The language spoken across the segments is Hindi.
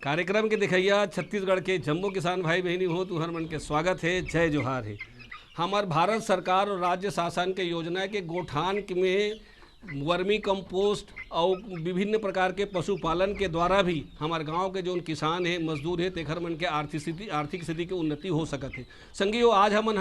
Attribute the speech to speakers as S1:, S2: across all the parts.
S1: कार्यक्रम के दिखैया छत्तीसगढ़ के जम्मू किसान भाई बहनी हो तुहर मन के स्वागत है, जय जोहार है। हमार भारत सरकार और राज्य शासन के योजना के गोठान में वर्मी कंपोस्ट और विभिन्न प्रकार के पशुपालन के द्वारा भी हमारे गांव के जो किसान हैं मजदूर हैं तेखर मन के आर्थिक स्थिति के उन्नति हो सकत है। संगियो आज हमन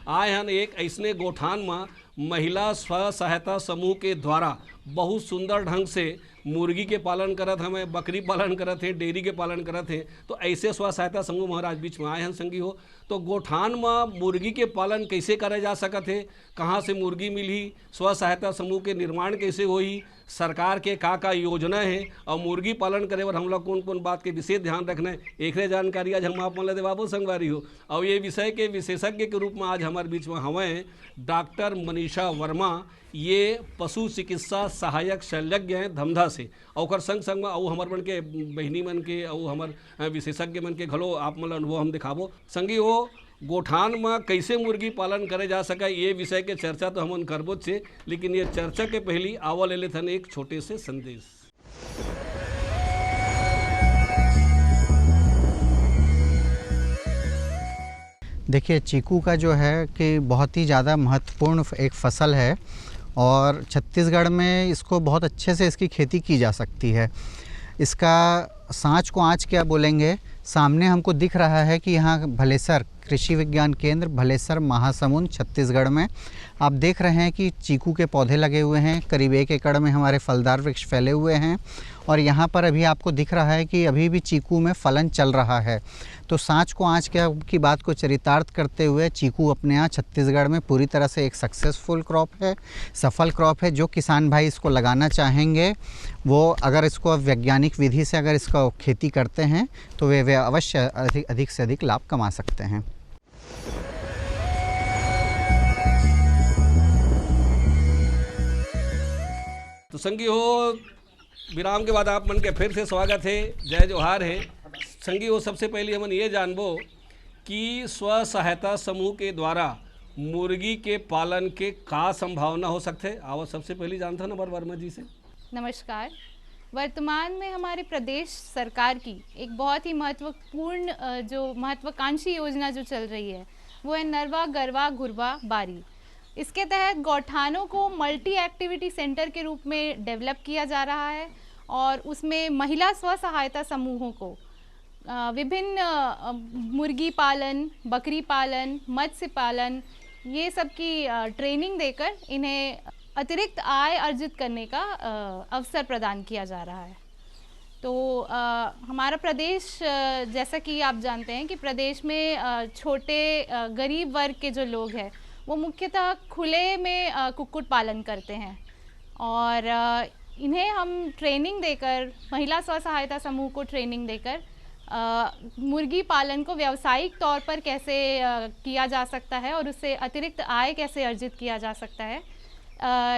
S1: आए हन एक ऐसने गोठान में महिला स्व सहायता समूह के द्वारा बहुत सुंदर ढंग से मुर्गी के पालन करत हमें, बकरी पालन करत हैं, डेयरी के पालन करत हैं। तो ऐसे स्व सहायता समूह महाराज बीच में आए हैं संगी हो। तो गोठान में मुर्गी के पालन कैसे करे जा सकत है, कहाँ से मुर्गी मिली, स्व सहायता समूह के निर्माण कैसे होई, सरकार के का योजना है और मुर्गी पालन करे और हम लोग कौन कौन बात के विशेष ध्यान रखना है, एक जानकारी आज हम आप मन देवाबो संगवारी हो। और ये विषय के विशेषज्ञ के रूप में आज हमारे बीच में हमें डॉक्टर मनीषा वर्मा, ये पशु चिकित्सा सहायक शल्यज्ञ हैं धमधा से। और संग संग में और हमार मन के बहनी मन के और हमार विशेषज्ञ मन के घलो आप मन अनुभव हम दिखाबो। संगी हो गोठान में कैसे मुर्गी पालन करे जा सके ये विषय के चर्चा तो हमन करबो छे, लेकिन ये चर्चा के पहली आवल ले थन एक छोटे से संदेश।
S2: देखिए, चीकू का जो है कि बहुत ही ज़्यादा महत्वपूर्ण एक फसल है और छत्तीसगढ़ में इसको बहुत अच्छे से इसकी खेती की जा सकती है। इसका सांच को आँच क्या बोलेंगे, सामने हमको दिख रहा है कि यहाँ भलेसर कृषि विज्ञान केंद्र भलेसर महासमुंद छत्तीसगढ़ में आप देख रहे हैं कि चीकू के पौधे लगे हुए हैं। करीब 1 एकड़ में हमारे फलदार वृक्ष फैले हुए हैं और यहाँ पर अभी आपको दिख रहा है कि अभी भी चीकू में फलन चल रहा है। तो सांच को आँच की बात को चरितार्थ करते हुए चीकू अपने यहाँ छत्तीसगढ़ में पूरी तरह से एक सक्सेसफुल क्रॉप है, सफल क्रॉप है। जो किसान भाई इसको लगाना चाहेंगे वो अगर इसको वैज्ञानिक विधि से अगर इसका खेती करते हैं तो वे अवश्य अधिक से अधिक लाभ कमा सकते हैं।
S1: तो संगी हो विराम के बाद आप मन के फिर से स्वागत है, जय जोहार है। संगी हो सबसे पहले हमन ये जानबो कि स्व सहायता समूह के द्वारा मुर्गी के पालन के का संभावना हो सकते है, आवत सबसे पहले जानता ना वर्मा जी से।
S3: नमस्कार। वर्तमान में हमारे प्रदेश सरकार की एक बहुत ही महत्वपूर्ण जो महत्वाकांक्षी योजना जो चल रही है वो है नरवा गरवा घुरवा बारी। इसके तहत गौठानों को मल्टी एक्टिविटी सेंटर के रूप में डेवलप किया जा रहा है और उसमें महिला स्व सहायता समूहों को विभिन्न मुर्गी पालन, बकरी पालन, मत्स्य पालन ये सब की ट्रेनिंग देकर इन्हें अतिरिक्त आय अर्जित करने का अवसर प्रदान किया जा रहा है। तो हमारा प्रदेश जैसा कि आप जानते हैं कि प्रदेश में छोटे गरीब वर्ग के जो लोग हैं वो मुख्यतः खुले में कुक्कुट पालन करते हैं और इन्हें हम ट्रेनिंग देकर, महिला स्व सहायता समूह को ट्रेनिंग देकर मुर्गी पालन को व्यावसायिक तौर पर कैसे किया जा सकता है और उससे अतिरिक्त आय कैसे अर्जित किया जा सकता है,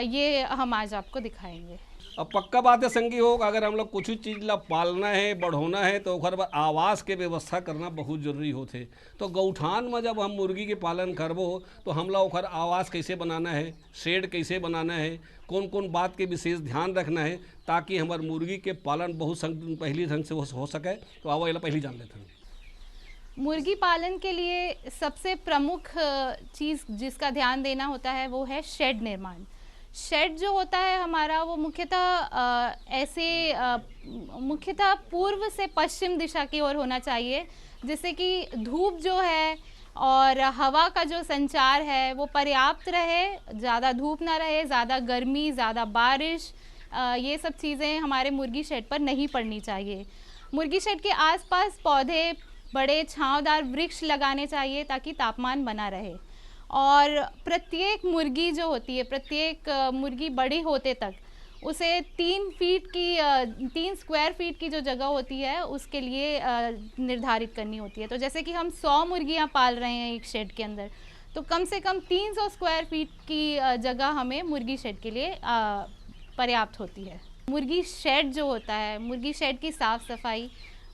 S3: ये हम आज आपको दिखाएंगे।
S1: अब पक्का बात है संगी हो, अगर हम लोग कुछ चीज़ ला पालना है, बढ़ाना है तो ओकर बाद आवास के व्यवस्था करना बहुत जरूरी होते। तो गौठान में जब हम मुर्गी के पालन करबो तो हम लोग ओकर आवास कैसे बनाना है, शेड कैसे बनाना है, कौन कौन बात के विशेष ध्यान रखना है ताकि हमार मुर्गी के पालन बहुत पहली ढंग से हो सके। तो आवा पहले जान लेते हैं।
S3: मुर्गी पालन के लिए सबसे प्रमुख चीज़ जिसका ध्यान देना होता है वो है शेड निर्माण। शेड जो होता है हमारा वो मुख्यतः पूर्व से पश्चिम दिशा की ओर होना चाहिए, जिससे कि धूप जो है और हवा का जो संचार है वो पर्याप्त रहे, ज़्यादा धूप ना रहे, ज़्यादा गर्मी, ज़्यादा बारिश, ये सब चीज़ें हमारे मुर्गी शेड पर नहीं पड़नी चाहिए। मुर्गी शेड के आसपास पौधे, बड़े छांवदार वृक्ष लगाने चाहिए ताकि तापमान बना रहे और प्रत्येक मुर्गी जो होती है, प्रत्येक मुर्गी बड़ी होते तक उसे 3 स्क्वायर फीट की जो जगह होती है उसके लिए निर्धारित करनी होती है। तो जैसे कि हम 100 मुर्गियां पाल रहे हैं एक शेड के अंदर, तो कम से कम 300 स्क्वायर फीट की जगह हमें मुर्गी शेड के लिए पर्याप्त होती है। मुर्गी शेड जो होता है, मुर्गी शेड की साफ़ सफाई,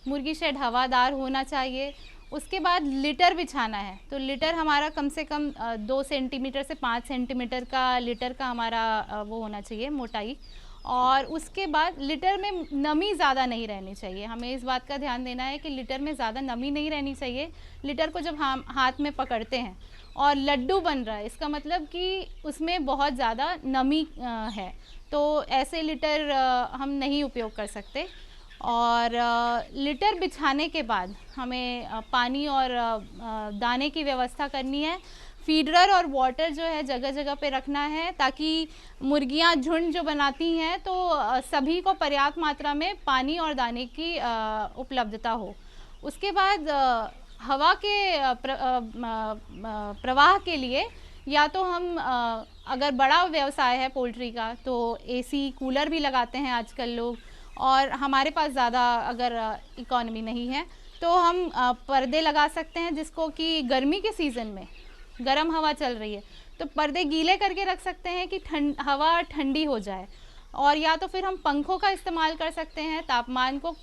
S3: मुर्गी शेड हवादार होना चाहिए। उसके बाद लिटर बिछाना है, तो लिटर हमारा कम से कम 2 सेंटीमीटर से 5 सेंटीमीटर का लिटर का हमारा वो होना चाहिए मोटाई। और उसके बाद लिटर में नमी ज़्यादा नहीं रहनी चाहिए। हमें इस बात का ध्यान देना है कि लिटर में ज़्यादा नमी नहीं रहनी चाहिए। लिटर को जब हम हाथ में पकड़ते हैं और लड्डू बन रहा है, इसका मतलब कि उसमें बहुत ज़्यादा नमी है, तो ऐसे लिटर हम नहीं उपयोग कर सकते। और लिटर बिछाने के बाद हमें पानी और दाने की व्यवस्था करनी है। फीडर और वाटर जो है जगह जगह पे रखना है, ताकि मुर्गियां झुंड जो बनाती हैं तो सभी को पर्याप्त मात्रा में पानी और दाने की उपलब्धता हो। उसके बाद हवा के प्रवाह के लिए या तो हम अगर बड़ा व्यवसाय है पोल्ट्री का तो एसी कूलर भी लगाते हैं आजकल लोग, और हमारे पास ज़्यादा अगर इकोनॉमी नहीं है तो हम पर्दे लगा सकते हैं, जिसको कि गर्मी के सीज़न में गर्म हवा चल रही है तो पर्दे गीले करके रख सकते हैं कि हवा ठंडी हो जाए। और या तो फिर हम पंखों का इस्तेमाल कर सकते हैं तापमान को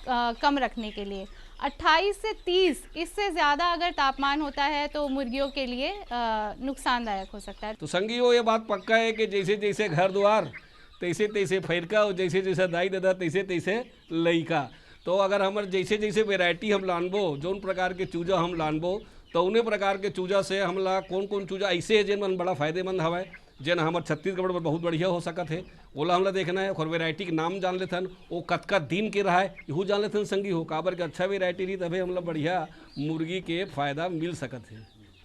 S3: कम रखने के लिए। 28 से 30 इससे ज़्यादा अगर तापमान होता है तो मुर्गियों के लिए नुकसानदायक हो सकता है।
S1: तो संगियो ये बात पक्का है कि जैसे जैसे घर द्वार तैसे तैसे फैरका और जैसे जैसे दाई दादा तैसे तैसे लइका। तो अगर हमारे जैसे जैसे वेराइटी हम लानबो, जौन प्रकार के चूजा हम लानबो, तो उन्हीं प्रकार के चूजा से हमला कौन कौन चूजा ऐसे है जिन मन बड़ा फायदेमंद हवा है, जिन हमारे छत्तीसगढ़ में बहुत बढ़िया हो सकत है, ओला हमला देखना है। और वेराइटी के नाम जान लेथन, वो कतका दिन के रहा है यहू जान लेथन संगी हो, काबर के अच्छा वेराइटी रही तभी हमला बढ़िया मुर्गी के फायदा मिल सकत है।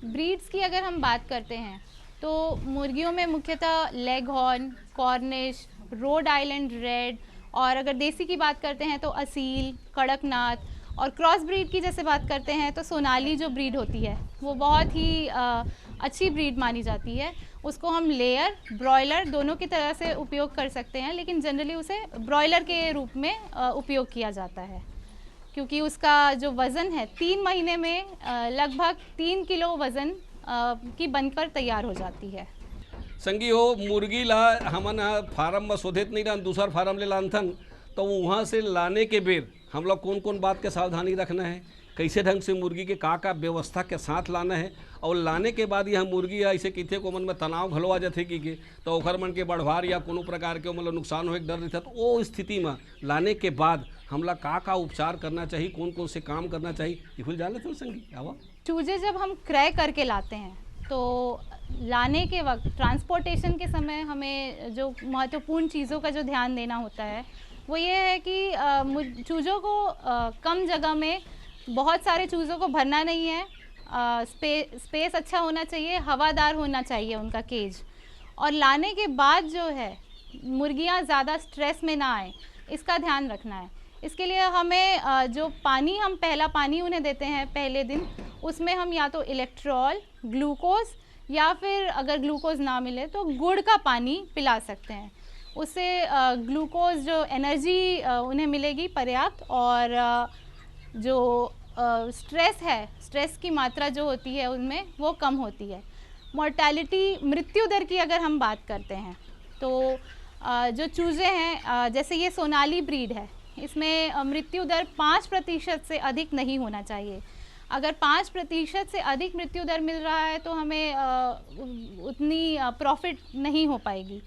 S3: ब्रीड्स की अगर हम बात करते हैं तो मुर्गियों में मुख्यतः leg horn, Cornish, Rhode Island red, और अगर देसी की बात करते हैं तो असील, कड़कनाथ, और क्रॉस ब्रीड की जैसे बात करते हैं तो सोनाली जो ब्रीड होती है वो बहुत ही अच्छी ब्रीड मानी जाती है। उसको हम लेयर, ब्रॉयलर दोनों की तरह से उपयोग कर सकते हैं, लेकिन जनरली उसे ब्रॉयलर के रूप में उपयोग किया जाता है, क्योंकि उसका जो वज़न है 3 महीने में लगभग 3 किलो वज़न की बनकर तैयार हो जाती है।
S1: संगी हो मुर्गी ला हमन फार्म में शोधित नहीं रहन, दूसर फार्म ले लानथन, तो वहाँ से लाने के बेर हम लोग कौन कौन बात के सावधानी रखना है, कैसे ढंग से मुर्गी के का व्यवस्था के साथ लाना है, और लाने के बाद यह मुर्गी ऐसे किथे को मन में तनाव घलो आ जाते कि तो ओखर मन के बढ़वार या कोनो प्रकार के मतलब नुकसान होए के डर रहता, तो वो स्थिति में लाने के बाद हमला का उपचार करना चाहिए, कौन कौन से काम करना चाहिए, ये भूल जान लेते हो संगी। आवा
S3: चूजे जब हम क्रय करके लाते हैं तो लाने के वक्त ट्रांसपोर्टेशन के समय हमें जो महत्वपूर्ण चीज़ों का जो ध्यान देना होता है वो ये है कि चूज़ों को कम जगह में बहुत सारे चूज़ों को भरना नहीं है। स्पेस अच्छा होना चाहिए, हवादार होना चाहिए उनका केज, और लाने के बाद जो है मुर्गियां ज़्यादा स्ट्रेस में ना आए इसका ध्यान रखना है। इसके लिए हमें जो पानी हम पहला पानी उन्हें देते हैं पहले दिन, उसमें हम या तो इलेक्ट्रॉल, ग्लूकोज, या फिर अगर ग्लूकोज ना मिले तो गुड़ का पानी पिला सकते हैं। उससे ग्लूकोज जो एनर्जी उन्हें मिलेगी पर्याप्त, और जो स्ट्रेस है, स्ट्रेस की मात्रा जो होती है उनमें वो कम होती है। मोर्टेलिटी, मृत्यु दर की अगर हम बात करते हैं तो जो चूज़े हैं जैसे ये सोनाली ब्रीड है, इसमें मृत्यु दर 5% से अधिक नहीं होना चाहिए। अगर 5% से अधिक मृत्यु दर मिल रहा है तो हमें उतनी प्रॉफिट नहीं हो पाएगी।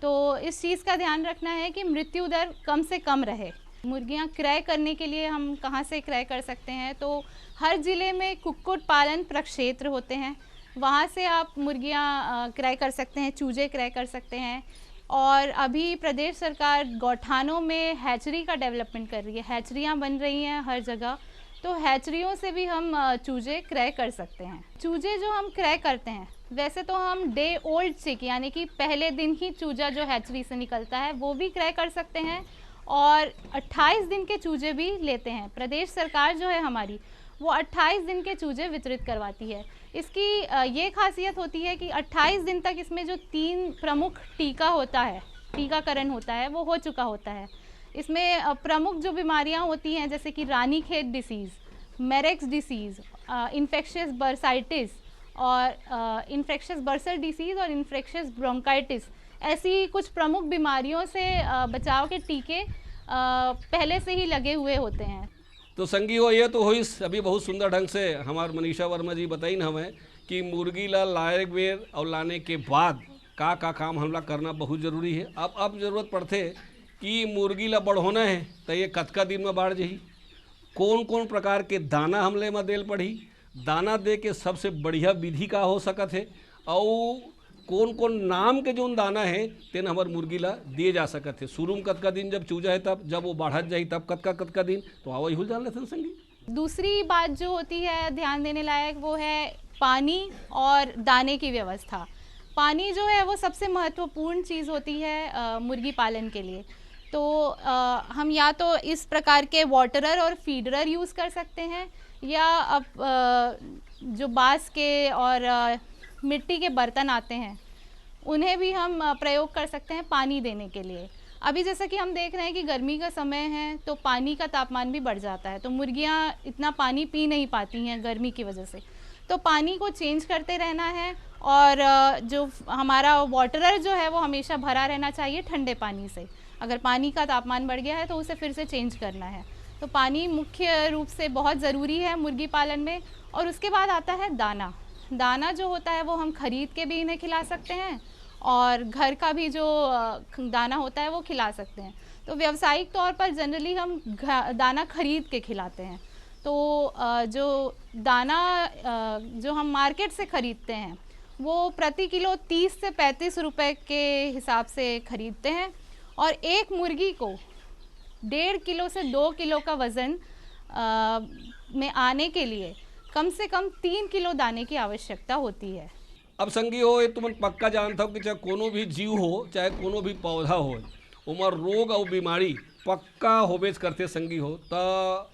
S3: तो इस चीज़ का ध्यान रखना है कि मृत्यु दर कम से कम रहे। मुर्गियां क्रय करने के लिए हम कहाँ से क्रय कर सकते हैं, तो हर ज़िले में कुक्कुट पालन प्रक्षेत्र होते हैं, वहाँ से आप मुर्गियां क्रय कर सकते हैं, चूजे क्रय कर सकते हैं। और अभी प्रदेश सरकार गौठानों में हैचरी का डेवलपमेंट कर रही है, हैचरियाँ बन रही हैं हर जगह, तो हैचरियों से भी हम चूजे क्रय कर सकते हैं। चूजे जो हम क्रय करते हैं वैसे तो हम डे ओल्ड चिक यानी कि पहले दिन ही चूजा जो हैचरी से निकलता है वो भी क्रय कर सकते हैं, और 28 दिन के चूजे भी लेते हैं। प्रदेश सरकार जो है हमारी वो 28 दिन के चूजे वितरित करवाती है। इसकी ये खासियत होती है कि 28 दिन तक इसमें जो 3 प्रमुख टीका होता है, टीकाकरण होता है, वो हो चुका होता है। इसमें प्रमुख जो बीमारियां होती हैं जैसे कि Ranikhet disease, Marek's disease, infectious bursitis और इन्फेक्शियस बर्सल डिसीज़ और इन्फेक्शियस ब्रोंकाइटिस, ऐसी कुछ प्रमुख बीमारियों से बचाव के टीके पहले से ही लगे हुए होते हैं।
S1: तो संगी हो ये तो हो अभी बहुत सुंदर ढंग से हमार मनीषा वर्मा जी बताइन हमें कि मुर्गी ला लाए बेर और लाने के बाद का काम हमला करना बहुत ज़रूरी है। अब ज़रूरत पड़ते कि मुर्गी ला बढ़ोना है तो ये कतका दिन में बढ़ जाही, कौन कौन प्रकार के दाना हमले में देल पड़ी, दाना दे के सबसे बढ़िया विधि का हो सकत है, और कौन कौन नाम के जो दाना है तेन हमार मुर्गी ला दिए जा सकत है। शुरू में कतका दिन जब चूजा है तब, जब वो बढ़त जाही तब कतका दिन, तो आवा ही जान लेते संगी।
S3: दूसरी बात जो होती है ध्यान देने लायक वो है पानी और दाने की व्यवस्था। पानी जो है वो सबसे महत्वपूर्ण चीज़ होती है मुर्गी पालन के लिए। तो हम या तो इस प्रकार के वाटरर और फीडरर यूज़ कर सकते हैं, या अब जो बांस के और मिट्टी के बर्तन आते हैं उन्हें भी हम प्रयोग कर सकते हैं पानी देने के लिए। अभी जैसा कि हम देख रहे हैं कि गर्मी का समय है तो पानी का तापमान भी बढ़ जाता है, तो मुर्गियां इतना पानी पी नहीं पाती हैं गर्मी की वजह से। तो पानी को चेंज करते रहना है, और जो हमारा वाटरर जो है वो हमेशा भरा रहना चाहिए ठंडे पानी से। अगर पानी का तापमान बढ़ गया है तो उसे फिर से चेंज करना है। तो पानी मुख्य रूप से बहुत ज़रूरी है मुर्गी पालन में। और उसके बाद आता है दाना। दाना जो होता है वो हम खरीद के भी इन्हें खिला सकते हैं, और घर का भी जो दाना होता है वो खिला सकते हैं। तो व्यावसायिक तौर पर जनरली हम दाना खरीद के खिलाते हैं। तो जो दाना जो हम मार्केट से खरीदते हैं वो प्रति किलो 30 से 35 रुपए के हिसाब से खरीदते हैं, और एक मुर्गी को 1.5 किलो से 2 किलो का वज़न में आने के लिए कम से कम 3 किलो दाने की आवश्यकता होती है।
S1: अब संगी हो, ये तुम पक्का जानता हो कि चाहे कोनो भी जीव हो, चाहे कोनो भी पौधा हो, उमर रोग और बीमारी पक्का होबेज करते संगी हो। तो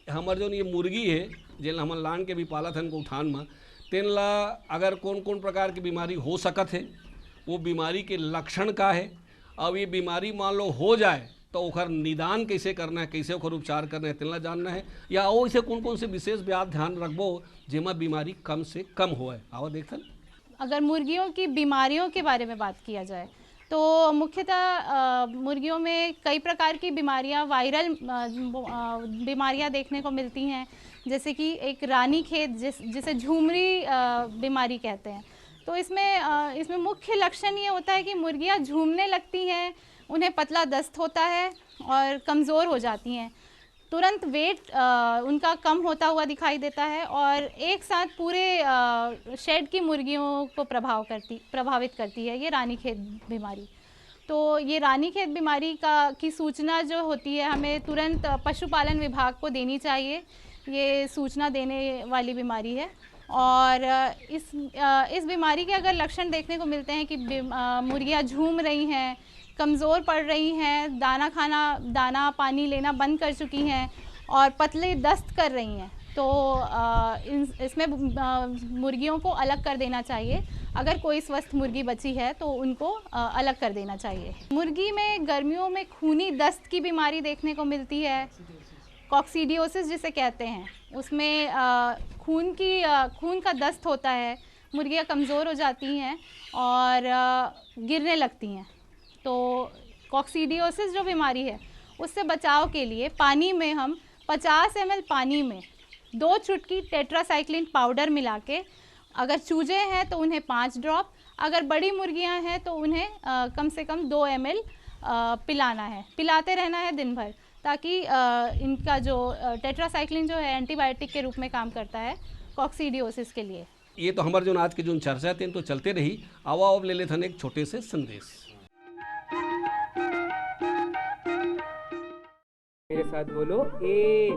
S1: हमार जो ये मुर्गी है जिन हम लान के भी पालत हन गौठान में, तेन ला अगर कौन कौन प्रकार की बीमारी हो सकत है, वो बीमारी के लक्षण का है, अब ये बीमारी मान लो हो जाए तो ओकर निदान कैसे करना है, कैसे ओकर उपचार करना है, तेना जानना है, या वो इसे कौन कौन से विशेष बात ध्यान रखबो जेमा बीमारी कम से कम होए। आवा देखन।
S3: अगर मुर्गियों की बीमारियों के बारे में बात किया जाए तो मुख्यतः मुर्गियों में कई प्रकार की बीमारियां, वायरल बीमारियां देखने को मिलती हैं, जैसे कि एक रानीखेत जिसे झूमरी बीमारी कहते हैं। तो इसमें मुख्य लक्षण ये होता है कि मुर्गियां झूमने लगती हैं, उन्हें पतला दस्त होता है और कमज़ोर हो जाती हैं, तुरंत वेट उनका कम होता हुआ दिखाई देता है, और एक साथ पूरे शेड की मुर्गियों को प्रभावित करती है ये रानीखेत बीमारी। तो ये रानीखेत बीमारी की सूचना जो होती है हमें तुरंत पशुपालन विभाग को देनी चाहिए। ये सूचना देने वाली बीमारी है, और इस बीमारी के अगर लक्षण देखने को मिलते हैं कि मुर्गियाँ झूम रही हैं, कमज़ोर पड़ रही हैं, दाना पानी लेना बंद कर चुकी हैं और पतले दस्त कर रही हैं, तो इसमें मुर्गियों को अलग कर देना चाहिए। अगर कोई स्वस्थ मुर्गी बची है तो उनको अलग कर देना चाहिए। मुर्गी में गर्मियों में खूनी दस्त की बीमारी देखने को मिलती है, कॉक्सीडियोसिस जिसे कहते हैं। उसमें खून का दस्त होता है, मुर्गियाँ कमज़ोर हो जाती हैं और गिरने लगती हैं। तो कॉक्सीडियोसिस जो बीमारी है उससे बचाव के लिए पानी में हम 50 ml पानी में 2 चुटकी टेट्रासाइक्लिन पाउडर मिला के, अगर चूजे हैं तो उन्हें 5 ड्रॉप, अगर बड़ी मुर्गियां हैं तो उन्हें कम से कम 2 ml पिलाते रहना है दिन भर, ताकि इनका जो टेट्रासाइक्लिन जो है एंटीबायोटिक के रूप में काम करता है कॉक्सीडियोसिस के लिए।
S1: ये तो हमारे जो आज की जो चर्चा थी तो चलते रही। आवा अब ले लेते हैं एक छोटे से संदेश।
S4: मेरे साथ बोलो ए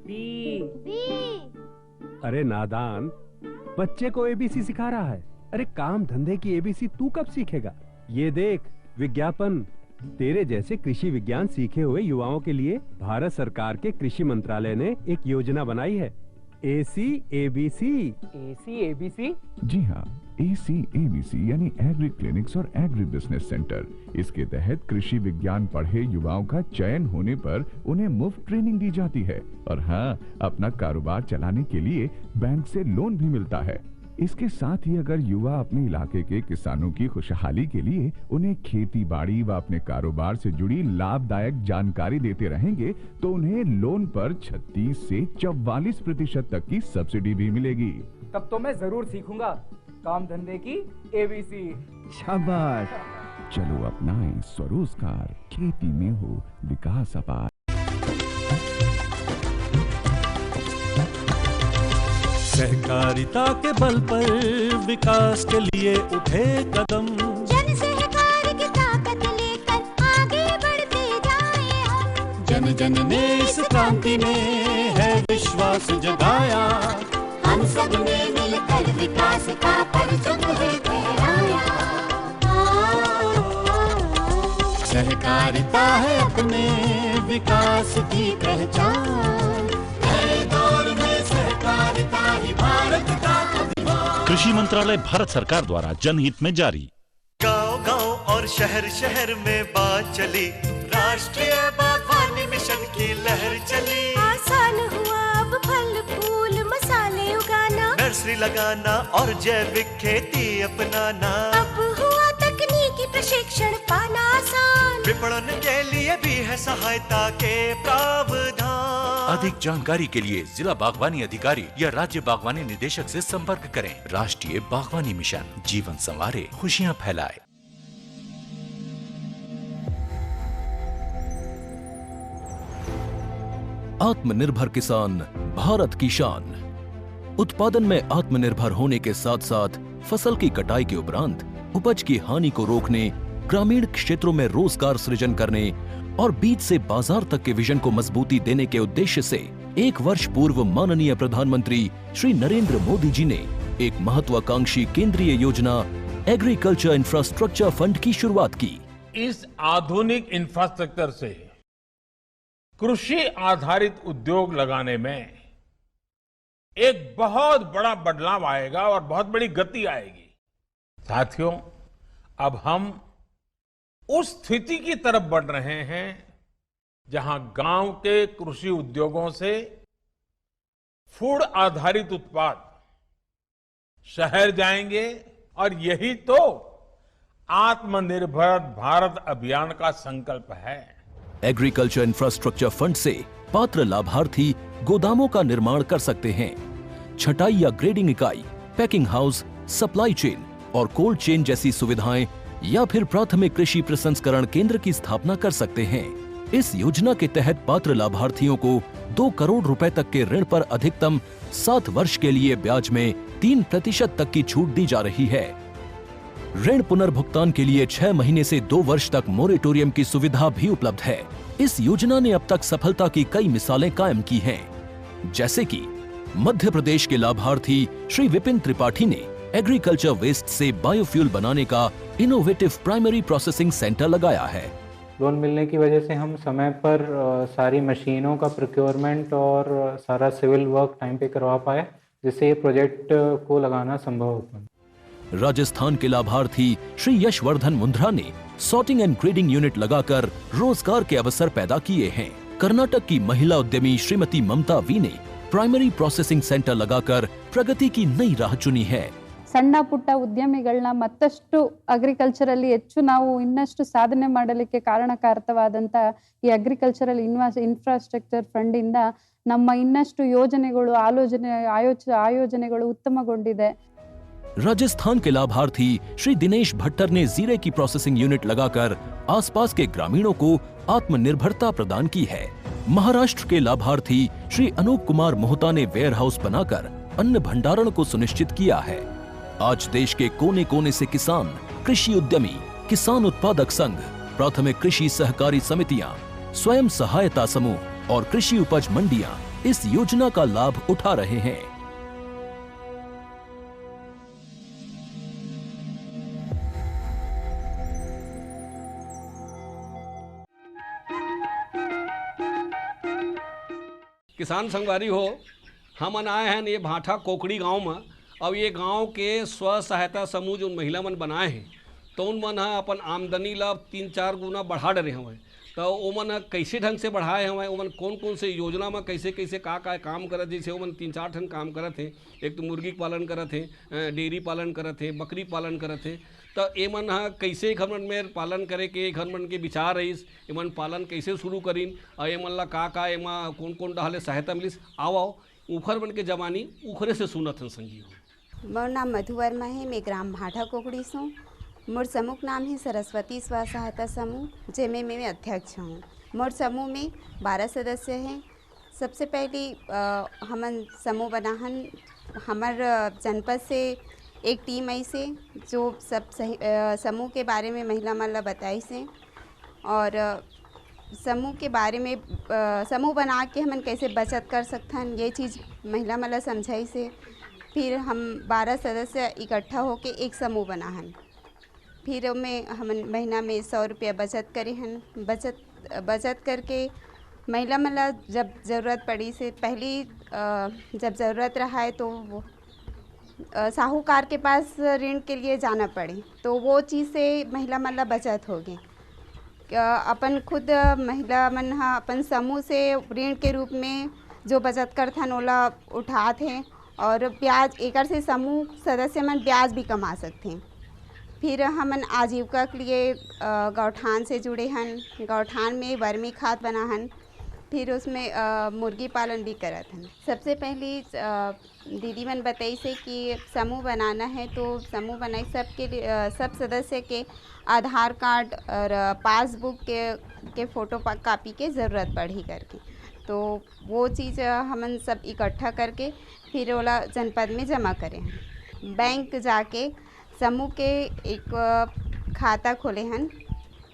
S4: बी।
S5: अरे नादान, बच्चे को एबीसी सिखा रहा है। अरे काम धंधे की एबीसी तू कब सीखेगा? ये देख विज्ञापन। तेरे जैसे कृषि विज्ञान सीखे हुए युवाओं के लिए भारत सरकार के कृषि मंत्रालय ने एक योजना बनाई है, ACABC।
S4: ACABC?
S6: जी हाँ, ACABC यानी एग्री क्लिनिक्स और एग्री बिजनेस सेंटर। इसके तहत कृषि विज्ञान पढ़े युवाओं का चयन होने पर उन्हें मुफ्त ट्रेनिंग दी जाती है, और हाँ, अपना कारोबार चलाने के लिए बैंक से लोन भी मिलता है। इसके साथ ही अगर युवा अपने इलाके के किसानों की खुशहाली के लिए उन्हें खेती बाड़ी व अपने कारोबार से जुड़ी लाभदायक जानकारी देते रहेंगे तो उन्हें लोन पर 36 से 44% तक की सब्सिडी भी मिलेगी।
S4: तब तो मैं जरूर सीखूंगा काम धंधे की ABC।
S6: शाबाश, चलो अपनाएं स्वरोजगार, खेती में हो विकास अपार।
S7: सहकारिता के बल पर विकास के लिए उठे कदम,
S8: जन सहकार की ताकत लेकर आगे बढ़ते जाएं हम।
S7: जन जन ने इस क्रांति में है विश्वास जगाया,
S8: हम सब ने मिलकर विकास का परचम है फहराया।
S7: सहकारिता है अपने विकास की पहचान, नए दौर में सहकारिता ही भारत का अभिमान।
S9: कृषि मंत्रालय भारत सरकार द्वारा जनहित में जारी।
S10: गांव-गांव और शहर-शहर में बात चली, राष्ट्रीय बागवानी मिशन की लहर चली।
S8: आसान हुआ अब फल फूल मसाले उगाना,
S10: नर्सरी लगाना और जैविक खेती अपनाना।
S8: अब हुआ तकनीकी प्रशिक्षण पाना आसान,
S10: विपणन के लिए भी है सहायता के प्रावधान।
S9: अधिक जानकारी के लिए जिला बागवानी अधिकारी या राज्य बागवानी निदेशक से संपर्क करें। राष्ट्रीय बागवानी मिशन, जीवन संवारे, खुशियां फैलाए। आत्मनिर्भर किसान, भारत की शान। उत्पादन में आत्मनिर्भर होने के साथ साथ फसल की कटाई के उपरांत उपज की हानि को रोकने, ग्रामीण क्षेत्रों में रोजगार सृजन करने और बीज से बाजार तक के विजन को मजबूती देने के उद्देश्य से 1 वर्ष पूर्व माननीय प्रधानमंत्री श्री नरेंद्र मोदी जी ने एक महत्वाकांक्षी केंद्रीय योजना एग्रीकल्चर इंफ्रास्ट्रक्चर फंड की शुरुआत की।
S11: इस आधुनिक इंफ्रास्ट्रक्चर से कृषि आधारित उद्योग लगाने में एक बहुत बड़ा बदलाव आएगा और बहुत बड़ी गति आएगी। साथियों, अब हम उस स्थिति की तरफ बढ़ रहे हैं जहां गांव के कृषि उद्योगों से फूड आधारित उत्पाद शहर जाएंगे और यही तो आत्मनिर्भर भारत अभियान का संकल्प है।
S9: एग्रीकल्चर इंफ्रास्ट्रक्चर फंड से पात्र लाभार्थी गोदामों का निर्माण कर सकते हैं, छटाई या ग्रेडिंग इकाई, पैकिंग हाउस, सप्लाई चेन और कोल्ड चेन जैसी सुविधाएं या फिर प्राथमिक कृषि प्रसंस्करण केंद्र की स्थापना कर सकते हैं। इस योजना के तहत पात्र लाभार्थियों को 2 करोड़ रुपए तक के ऋण पर अधिकतम 7 वर्ष के लिए ब्याज में 3% तक की छूट दी जा रही है। ऋण पुनर्भुगतान के लिए 6 महीने से 2 वर्ष तक मोरेटोरियम की सुविधा भी उपलब्ध है। इस योजना ने अब तक सफलता की कई मिसालें कायम की हैं, जैसे कि मध्य प्रदेश के लाभार्थी श्री विपिन त्रिपाठी ने एग्रीकल्चर वेस्ट से बायोफ्यूल बनाने का इनोवेटिव प्राइमरी प्रोसेसिंग सेंटर लगाया है।
S12: लोन मिलने की वजह से हम समय पर सारी मशीनों का प्रोक्योरमेंट और सारा सिविल वर्क टाइम पे करवा पाए, जिससे ये प्रोजेक्ट को लगाना संभव हो पाया।
S9: राजस्थान के लाभार्थी श्री यशवर्धन मुंद्रा ने सॉर्टिंग एंड ग्रेडिंग यूनिट लगाकर रोजगार के अवसर पैदा किए हैं। कर्नाटक की महिला उद्यमी श्रीमती ममता वी ने प्राइमरी प्रोसेसिंग सेंटर लगाकर प्रगति की नई राह चुनी है।
S13: ಸಣ್ಣ ಪುಟ್ಟ ಉದ್ಯಮಿಗಳನ್ನ ಮತ್ತಷ್ಟು ಅಗ್ರಿಕಲ್ಚರಲ್ಲಿ ಹೆಚ್ಚು ನಾವು ಇನ್ನಷ್ಟು ಸಾಧನೆ ಮಾಡಲಿಕ್ಕೆ ಕಾರಣಕಾರಕವಾದಂತ ಈ ಅಗ್ರಿಕಲ್ಚರಲ್ ಇನ್ಫ್ರಾಸ್ಟ್ರಕ್ಚರ್ ಫಂಡ್ ಇಂದ ನಮ್ಮ ಇನ್ನಷ್ಟು ಯೋಜನೆಗಳು ಆಯೋಜನೆಗಳು ಉತ್ತಮಗೊಂಡಿದೆ।
S9: राजस्थान के लाभार्थी श्री दिनेश भट्टर ने जीरे की प्रोसेसिंग यूनिट लगाकर आसपास के ग्रामीणों को आत्मनिर्भरता प्रदान की है। महाराष्ट्र के लाभार्थी श्री अनूप कुमार मोहता ने वेयर हाउस बनाकर अन्न भंडारण को सुनिश्चित किया है। आज देश के कोने कोने से किसान, कृषि उद्यमी, किसान उत्पादक संघ, प्राथमिक कृषि सहकारी समितियां, स्वयं सहायता समूह और कृषि उपज मंडियां इस योजना का लाभ उठा रहे हैं।
S1: किसान संगवारी हो, हम आए हैं ये भाठा कोकड़ी गांव में। अब ये गांव के स्व सहायता समूह जो महिला मन बनाए हैं, तो उन मन अपन आमदनी ला 3-4 गुना बढ़ा डरे हुए। तो ओमन कैसे ढंग से बढ़ाए हुए, ओमन कौन कौन से योजना में कैसे कैसे का काम करत, जैसे ओमन 3-4 ठन काम करत हैं। एक तो मुर्गी पालन करत हैं, डेयरी पालन करत हैं, बकरी पालन करत हैं। तो एमन कैसे घर मन में पालन करे के घर मन के विचार रहीस, एमन पालन कैसे शुरू करीन और एमन ला का एमा कौन कौन डहले सहायता मिलिस। आओ उखर मन के जवानी उखरे से सुनत हन संगी हो।
S14: मोर नाम मधु वर्मा है, मैं ग्राम भाठा कोकड़ी सो। मोर समूह का नाम है सरस्वती स्व सहायता समूह, जिसमें मैं अध्यक्ष हूँ। मोर समूह में 12 सदस्य हैं। सबसे पहले हमन समूह बनाहन हमार जनपद से एक टीम आई से जो सब समूह के बारे में महिला मन ला बताई से, और समूह के बारे में समूह बना के हमन कैसे बचत कर सकथन ये चीज़ महिला मन ला समझाई से। फिर हम 12 सदस्य इकट्ठा होके एक समूह बनाहन, फिर में हमन महीना में 100 रुपया बचत करे हन। बचत करके महिला मन ला जब ज़रूरत पड़ी से पहले जब ज़रूरत रहा है तो वो साहूकार के पास ऋण के लिए जाना पड़े, तो वो चीज़ से महिला मन ला बचत होगी। अपन खुद महिला मन हा अपन समूह से ऋण के रूप में जो बचत करथन ओला उठात हैं, और ब्याज एकर से समूह सदस्य मन ब्याज भी कमा सकते हैं। फिर हमन आजीविका के लिए गौठान से जुड़े हन, गौठान में वर्मी खाद बनाहन, फिर उसमें मुर्गी पालन भी करत हन। सबसे पहले दीदी मन बताई से कि समूह बनाना है तो समूह बनाई सबके लिए सब सदस्य के आधार कार्ड और पासबुक के फ़ोटो कापी के ज़रूरत पड़ी करके, तो वो चीज़ हमन सब इकट्ठा करके फिर ओला जनपद में जमा करें। बैंक जाके समूह के एक खाता खोले हन।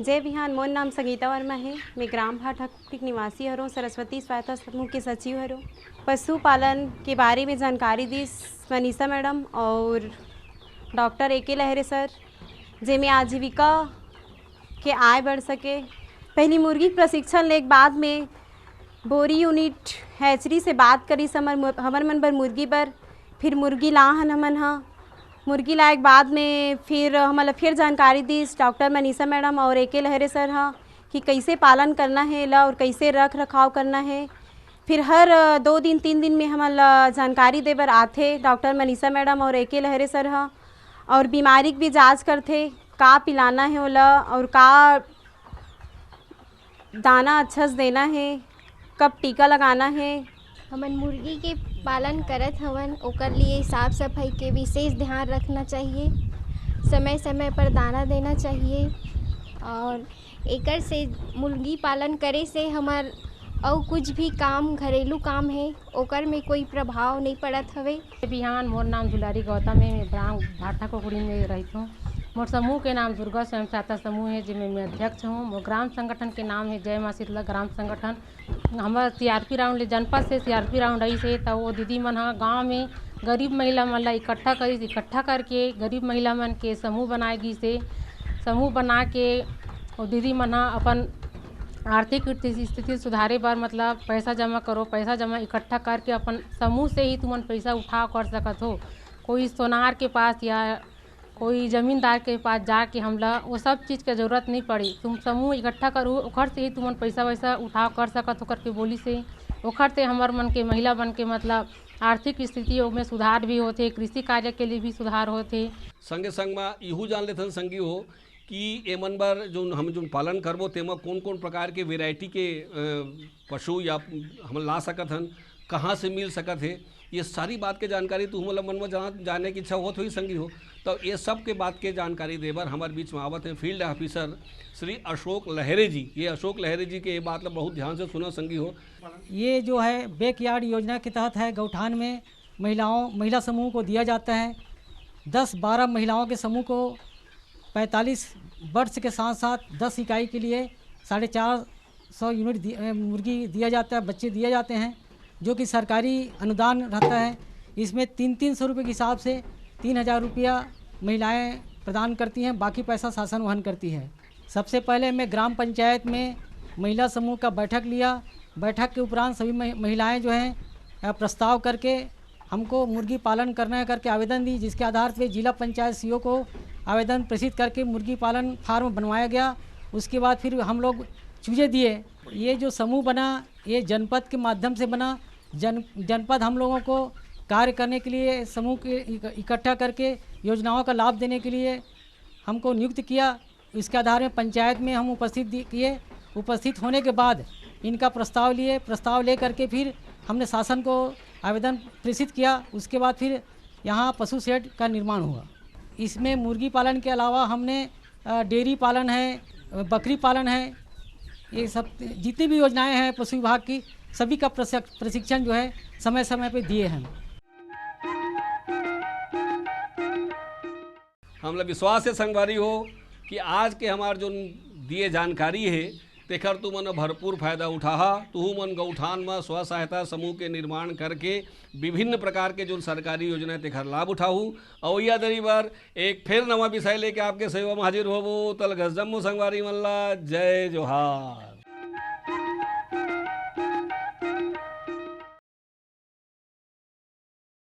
S15: जय बिहान, मोर नाम संगीता वर्मा है। मैं ग्राम भाटक निवासी हरों, सरस्वती सहायता समूह के सचिव हरों। पशुपालन के बारे में जानकारी दी मनीषा मैडम और डॉक्टर ए.के. लहरे सर, जिसमें आजीविका के आय बढ़ सके। पहली मुर्गी प्रशिक्षण ले बाद में बोरी यूनिट हैचरी से बात करी हमर मन बर मुर्गी बर, फिर मुर्गी लाहन हमन हा। मुर्गी लाए के बाद में फिर हमारा फिर जानकारी दी डॉक्टर मनीषा मैडम और ए.के. लहरे सर हाँ कि कैसे पालन करना है ला और कैसे रख रखाव करना है। फिर हर 2 दिन 3 दिन में हमारा जानकारी दे बर आते डॉक्टर मनीषा मैडम और ए.के. लहरे सर हाँ, और बीमारी की भी जांच करते का पिलाना है ओला और का दाना अच्छा से देना है, कब टीका लगाना है।
S16: हमन मुर्गी के पालन करत हवन, ओकर लिए साफ सफाई के विशेष ध्यान रखना चाहिए, समय समय पर दाना देना चाहिए, और एकर से मुर्गी पालन करे से हमार और कुछ भी काम घरेलू काम है ओकर में कोई प्रभाव नहीं पड़त हवे।
S17: बिहान, मोर नाम दुलारी गौतम है। मैं ग्राम भाटा कोकड़ी में रहती हूँ। मोर समूह के नाम दुर्गा स्वयं सहायता समूह है, जिसमें मैं अध्यक्ष हूँ। मोर ग्राम संगठन के नाम है जय माँ शीतला ग्राम संगठन। हमारा CRP राउंड ले जनपद से CRP राउंड आई से, तो वो दीदी मन हाँ गाँव में गरीब महिला मन ला इकट्ठा करके गरीब महिला मन के समूह बनाएगी से समूह बना के और दीदी मन हाँ अपन आर्थिक स्थिति सुधारे बर मतलब पैसा जमा करो, पैसा जमा इकट्ठा करके अपन समूह से ही तुमन पैसा उठाव कर सकत हो। कोई सोनार के पास या कोई ज़मींदार के पास जाके हमला वो सब चीज़ के ज़रूरत नहीं पड़ी। तुम समूह इकट्ठा करो, ओखर से ही तुमन पैसा वैसा उठाव कर सकत हो करके बोली से। ओखर से हमार मन के महिला बन के मतलब आर्थिक स्थिति में सुधार भी होते, कृषि कार्य के लिए भी सुधार होते।
S1: संगे संग में इहू जान लेथन संगी हो कि एमन बर जो हम जो पालन करबो तेमा कौन कौन प्रकार के वेराइटी के पशु या हम ला सकत हन, कहाँ से मिल सकत है, ये सारी बात के जानकारी तो मतलब मन में जाने की इच्छा होत हुई संगी हो। तो ये सब के बात के जानकारी देबर हमारे बीच में आवत हैं फील्ड ऑफिसर श्री अशोक लहरे जी। ये अशोक लहरे जी के ये बात बहुत ध्यान से सुना संगी हो।
S18: ये जो है बैकयार्ड योजना के तहत है, गौठान में महिला समूह को दिया जाता है। 10-12 महिलाओं के समूह को 45 वर्ष के साथ साथ 10 इकाई के लिए 450 यूनिट मुर्गी दिया जाता है, बच्चे दिए जाते हैं, जो कि सरकारी अनुदान रहता है। इसमें 300 रुपये के हिसाब से 3000 रुपया महिलाएं प्रदान करती हैं, बाकी पैसा शासन वहन करती है। सबसे पहले मैं ग्राम पंचायत में महिला समूह का बैठक लिया। बैठक के उपरांत सभी महिलाएं जो हैं प्रस्ताव करके हमको मुर्गी पालन करना है करके आवेदन दी, जिसके आधार पर जिला पंचायत CO को आवेदन प्रेषित करके मुर्गी पालन फार्म बनवाया गया। उसके बाद फिर हम लोग चूजे दिए। ये जो समूह बना ये जनपद के माध्यम से बना। जनपद हम लोगों को कार्य करने के लिए समूह के इकट्ठा करके योजनाओं का लाभ देने के लिए हमको नियुक्त किया। इसके आधार में पंचायत में हम उपस्थित होने के बाद इनका प्रस्ताव ले करके फिर हमने शासन को आवेदन प्रेषित किया। उसके बाद फिर यहाँ पशु शेड का निर्माण हुआ। इसमें मुर्गी पालन के अलावा हमने डेयरी पालन है, बकरी पालन है, ये सब जितनी भी योजनाएं हैं पशु विभाग की सभी का प्रशिक्षण जो है समय समय पे दिए हैं।
S1: हमला विश्वास है संगवारी हो कि आज के हमार जो दिए जानकारी है तेखर तू मन भरपूर फायदा उठाहा। तू मन गौठान में स्व सहायता समूह के निर्माण करके विभिन्न प्रकार के जो सरकारी योजना तेखर लाभ उठाऊ। और यह दरी बार एक फिर नवा विषय लेके आपके सेवा में हाजिर होबो। तल गजम्मो संगवारी मल्ला जय जोहार।